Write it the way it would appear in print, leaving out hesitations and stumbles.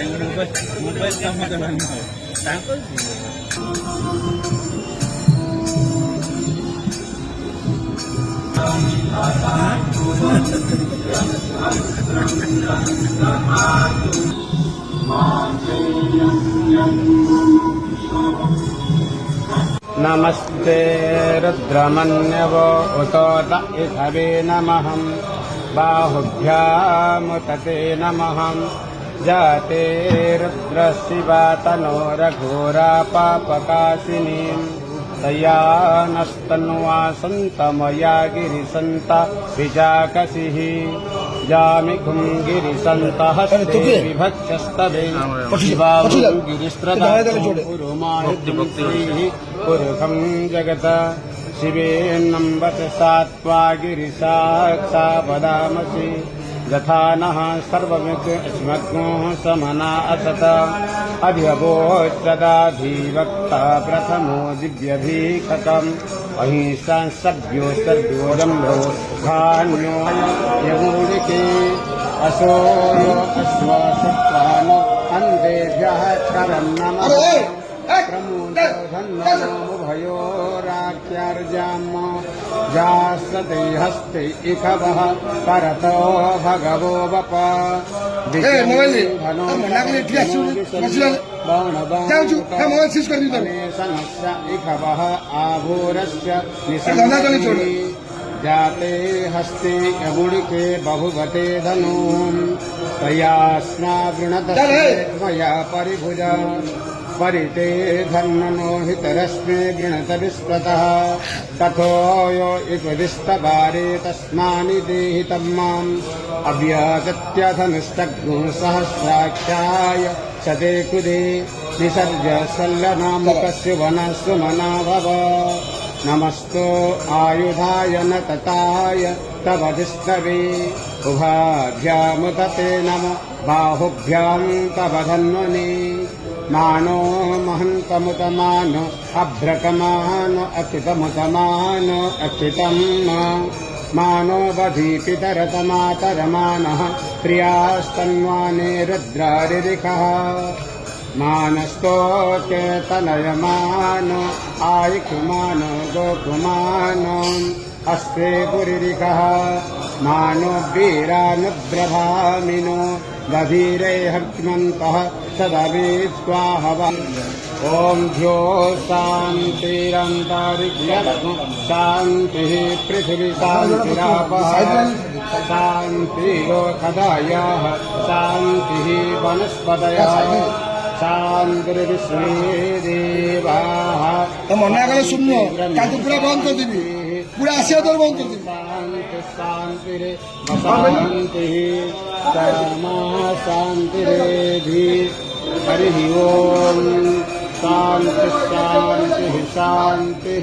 Mobile काम करना नमस्ते रुद्रमन्यवो उतोत इषवे नमः बाहुभ्यामुतते नमः जाते रुद्रशिवा तनोरघोरा पापकाशिनीं तया नस्तन्वा सन्तमया गिरिसन्त विजाकसिः जामिकुं गिरिसन्तः हस्ते विभक्षस्तवे शिवाहुं गिरिस्त्रदां पुरुमाहिद्युक्तिः पुरुषं जगत शिवेन्नम्बत सात्वा गिरिसाक्षा वदामसि यथा नः सर्वमिग्मग्नो समना असत अध्यवोच्चदाधिवक्ता प्रथमो दिव्यभीक्षकम् अहिंसा सभ्यो सर्व्योदम्भो धान्यो यमूलिके असोयो अश्वसत्वानो अन्तेभ्यः करं नमः प्रमूलधन्नोभयोराख्यार्जाम जासते हस्ते इखवः परतो भगवो वप इखवः आभूरस्य जाते हस्ते यमुडिके बहुवते धनुम् तयास्मा वृणतस्ते मया परिभुजा परिते धन्नो हितरश्मे गृणत विस्पतः तथोयो इपदिस्तवारे तस्मानि देहि तम्माम् अव्यागत्यधनुष्टग्नो सहस्राक्षाय सते कुदे विसर्ज सल्लनामुकस्य वनस्सु मना भव नमस्तो आयुधाय न तताय तव दिस्तवे उभाभ्यामुदते नम बाहुभ्यां तव धन्वने मानो महन्तमुतमानो अभ्रकमानो अच्युतमुतमानो अच्युतम् मानो बधीपितरतमातरमानः प्रियास्तन्वाने रुद्रारिरिखः मानस्तोकेतनयमानो आयिकुमानो गोकुमानो अस्ते पुरिरिखः मानो वीरानुब्रभामिनो दधीरे हक्मन्तः सदवीत् स्वाहव ॐ ध्यो शान्तिरन्तरिक्षं शान्तिः पृथिवी शान्तिरापः शान्तिरोषधयः शान्तिः वनस्पतयः शान्तिर्विश्वे देवाः मना गले सुनो काल पूरा बंद कर देबी पूरा आसिया दर बंद कर देबी शांति रे शांति समा शांति रे भी हरि ओम शांति शांति शांति।